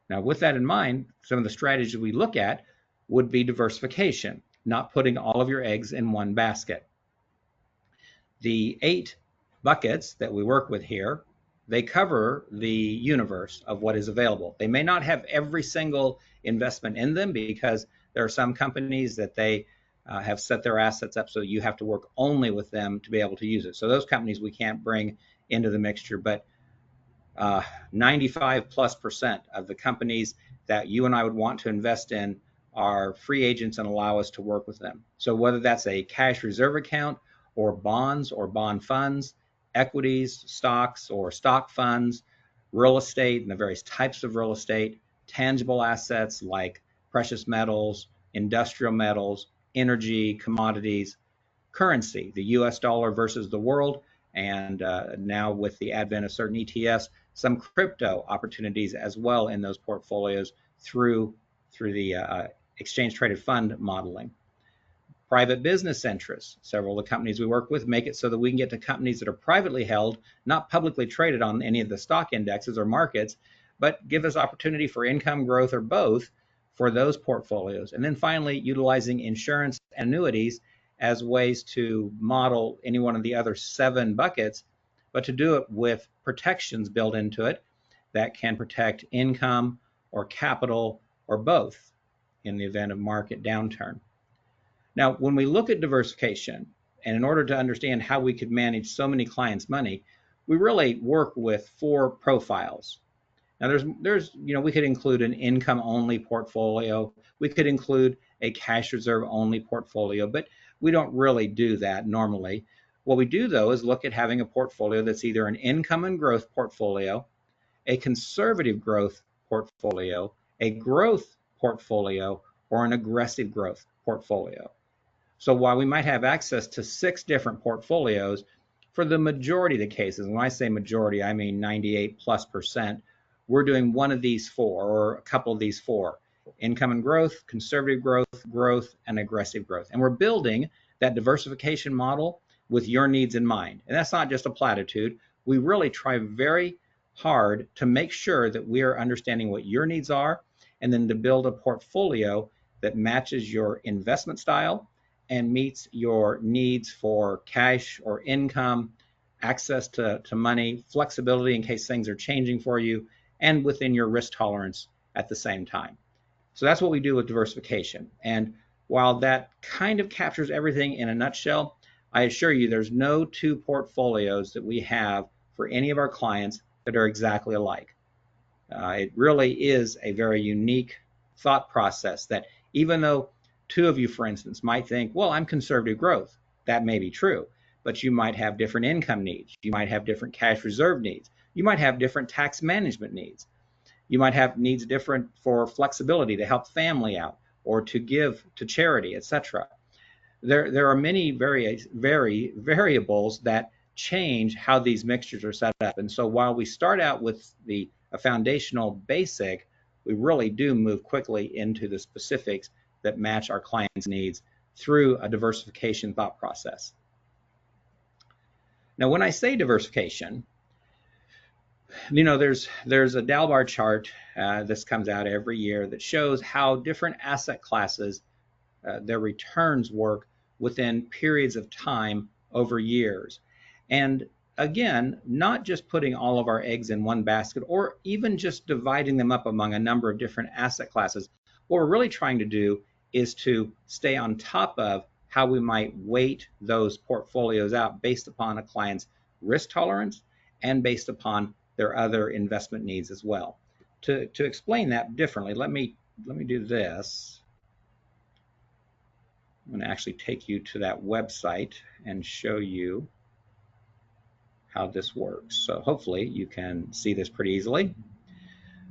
Now, with that in mind, some of the strategies we look at would be diversification, not putting all of your eggs in one basket. The 8 buckets that we work with here, they cover the universe of what is available. They may not have every single investment in them because there are some companies that they have set their assets up so you have to work only with them to be able to use it. So those companies we can't bring into the mixture, but 95+% of the companies that you and I would want to invest in are free agents and allow us to work with them. So whether that's a cash reserve account or bonds or bond funds, equities, stocks or stock funds, real estate and the various types of real estate, tangible assets like precious metals, industrial metals, energy, commodities, currency, the US dollar versus the world, and now with the advent of certain ETFs, some crypto opportunities as well in those portfolios through the exchange traded fund modeling. Private business interests. Several of the companies we work with make it so that we can get to companies that are privately held, not publicly traded on any of the stock indexes or markets, but give us opportunity for income growth or both for those portfolios. And then finally, utilizing insurance and annuities as ways to model any one of the other 7 buckets, but to do it with protections built into it that can protect income or capital or both in the event of market downturn. Now, when we look at diversification, and in order to understand how we could manage so many clients' money, we really work with 4 profiles. Now, we could include an income-only portfolio. We could include a cash reserve-only portfolio, but we don't really do that normally. What we do, though, is look at having a portfolio that's either an income and growth portfolio, a conservative growth portfolio, a growth portfolio, or an aggressive growth portfolio. So while we might have access to 6 different portfolios, for the majority of the cases, and when I say majority, I mean 98+%, we're doing one of these 4 or a couple of these 4. Income and growth, conservative growth, growth, and aggressive growth. And we're building that diversification model with your needs in mind. And that's not just a platitude. We really try very hard to make sure that we are understanding what your needs are and then to build a portfolio that matches your investment style and meets your needs for cash or income, access to money, flexibility in case things are changing for you, and within your risk tolerance at the same time. So that's what we do with diversification. And while that kind of captures everything in a nutshell, I assure you there's no 2 portfolios that we have for any of our clients that are exactly alike. It really is a very unique thought process that even though 2 of you, for instance, might think, well, I'm conservative growth. That may be true, but you might have different income needs. You might have different cash reserve needs. You might have different tax management needs. You might have needs different for flexibility to help family out or to give to charity, etc. There are many variables that change how these mixtures are set up. And so while we start out with a foundational basic, we really do move quickly into the specifics that match our clients' needs through a diversification thought process. Now, when I say diversification, there's a Dalbar chart, this comes out every year, that shows how different asset classes, their returns work within periods of time over years. And again, not just putting all of our eggs in one basket or even just dividing them up among a number of different asset classes. What we're really trying to do is to stay on top of how we might weight those portfolios out based upon a client's risk tolerance and based upon their other investment needs as well. To explain that differently, let me do this. I'm going to actually take you to that website and show you how this works. So hopefully you can see this pretty easily.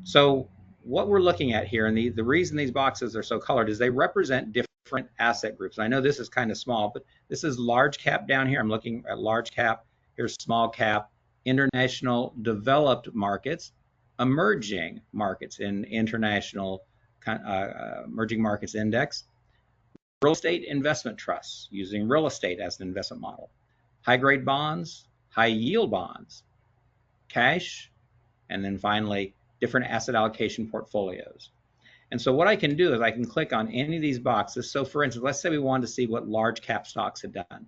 So what we're looking at here, and the reason these boxes are so colored is they represent different asset groups. And I know this is kind of small, but this is large cap down here. I'm looking at large cap. Here's small cap, international developed markets, emerging markets in international emerging markets index, real estate investment trusts using real estate as an investment model, high grade bonds, high yield bonds, cash, and then finally different asset allocation portfolios. And so what I can do is I can click on any of these boxes. So for instance, let's say we wanted to see what large cap stocks had done.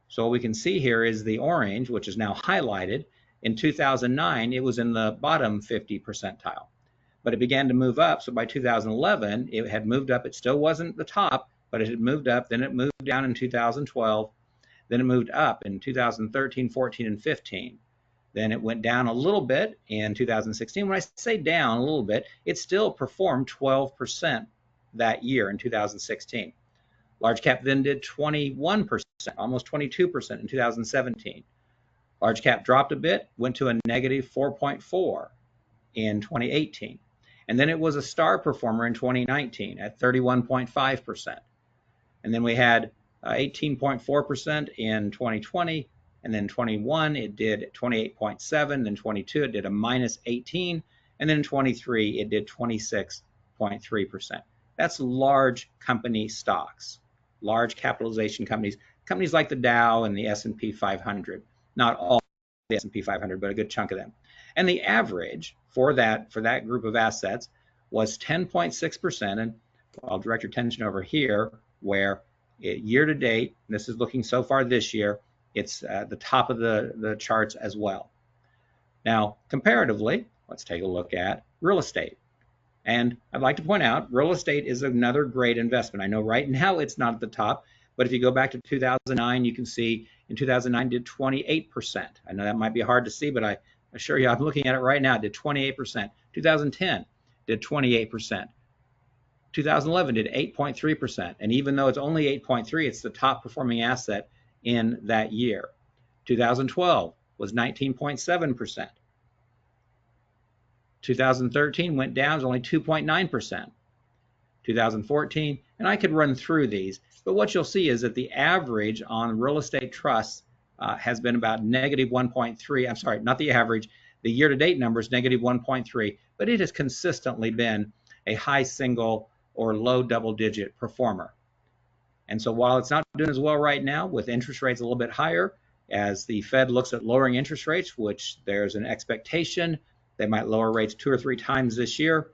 So what we can see here is the orange, which is now highlighted. In 2009, it was in the bottom 50 percentile, but it began to move up. So by 2011, it had moved up. It still wasn't the top, but it had moved up. Then it moved down in 2012. Then it moved up in 2013, 14, and 15. Then it went down a little bit in 2016. When I say down a little bit, it still performed 12% that year in 2016. Large cap then did 21%, almost 22% in 2017. Large cap dropped a bit, went to a negative 4.4 in 2018. And then it was a star performer in 2019 at 31.5%. And then we had 18.4% in 2020. And then 21, it did 28.7. Then 22, it did a minus 18. And then 23, it did 26.3%. That's large company stocks, large capitalization companies, companies like the Dow and the S&P 500. Not all the S&P 500, but a good chunk of them. And the average for that group of assets was 10.6%. And I'll direct your attention over here where year to date, this is looking so far this year, it's at the top of the charts as well. Now, comparatively, let's take a look at real estate. And I'd like to point out, real estate is another great investment. I know right now it's not at the top, but if you go back to 2009, you can see in 2009 did 28%. I know that might be hard to see, but I assure you I'm looking at it right now, it did 28%. 2010 did 28%. 2011 did 8.3%. And even though it's only 8.3, it's the top performing asset in that year. 2012 was 19.7%. 2013 went down, it was only 2.9%. 2014, and I could run through these, but what you'll see is that the average on real estate trusts has been about negative 1.3. I'm sorry, not the average. The year-to-date number is negative 1.3, but it has consistently been a high single or low double-digit performer. And so while it's not doing as well right now with interest rates a little bit higher, as the Fed looks at lowering interest rates, which there's an expectation they might lower rates 2 or 3 times this year.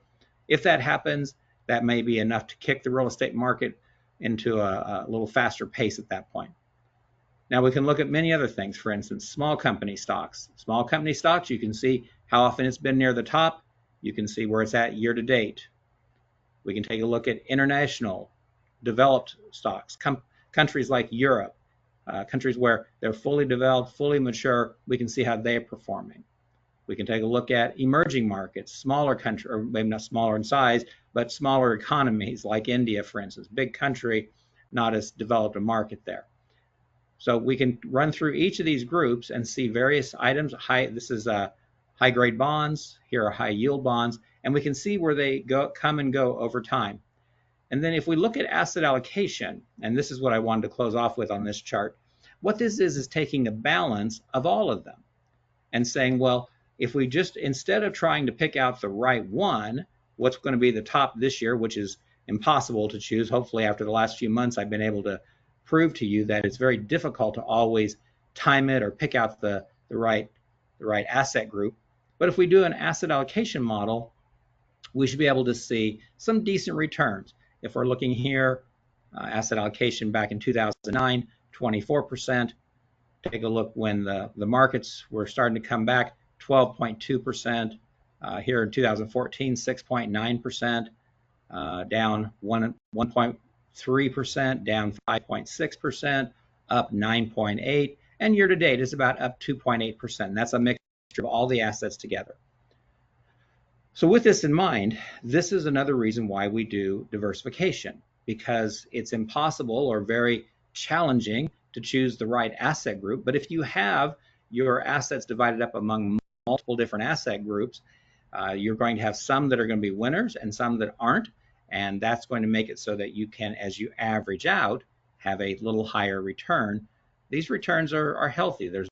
If that happens, that may be enough to kick the real estate market into a little faster pace at that point. Now we can look at many other things. For instance, small company stocks. Small company stocks, you can see how often it's been near the top. You can see where it's at year to date. We can take a look at international developed stocks, countries like Europe, countries where they're fully developed, fully mature. We can see how they're performing. We can take a look at emerging markets, smaller countries, or maybe not smaller in size, but smaller economies like India, for instance. Big country, not as developed a market there. So we can run through each of these groups and see various items. This is high-grade bonds. Here are high-yield bonds, and we can see where they come and go over time. And then if we look at asset allocation, and this is what I wanted to close off with on this chart, what this is taking a balance of all of them and saying, well, if we just, instead of trying to pick out the right one, what's going to be the top this year, which is impossible to choose. Hopefully after the last few months, I've been able to prove to you that it's very difficult to always time it or pick out the right asset group. But if we do an asset allocation model, we should be able to see some decent returns. If we're looking here, asset allocation back in 2009, 24%. Take a look when the markets were starting to come back, 12.2%. Here in 2014, 6.9%, down 1.3%, down 5.6%, up 9.8%, and year to date is about up 2.8%. That's a mixture of all the assets together. So with this in mind, this is another reason why we do diversification, because it's impossible or very challenging to choose the right asset group. But if you have your assets divided up among multiple different asset groups, you're going to have some that are going to be winners and some that aren't, and that's going to make it so that you can, as you average out, have a little higher return. These returns are healthy. There's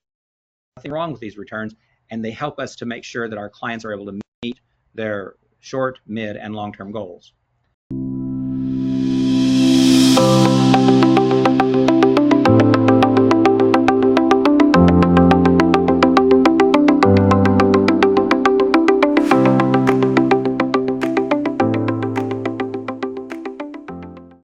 nothing wrong with these returns, and they help us to make sure that our clients are able to meet their short, mid, and long-term goals.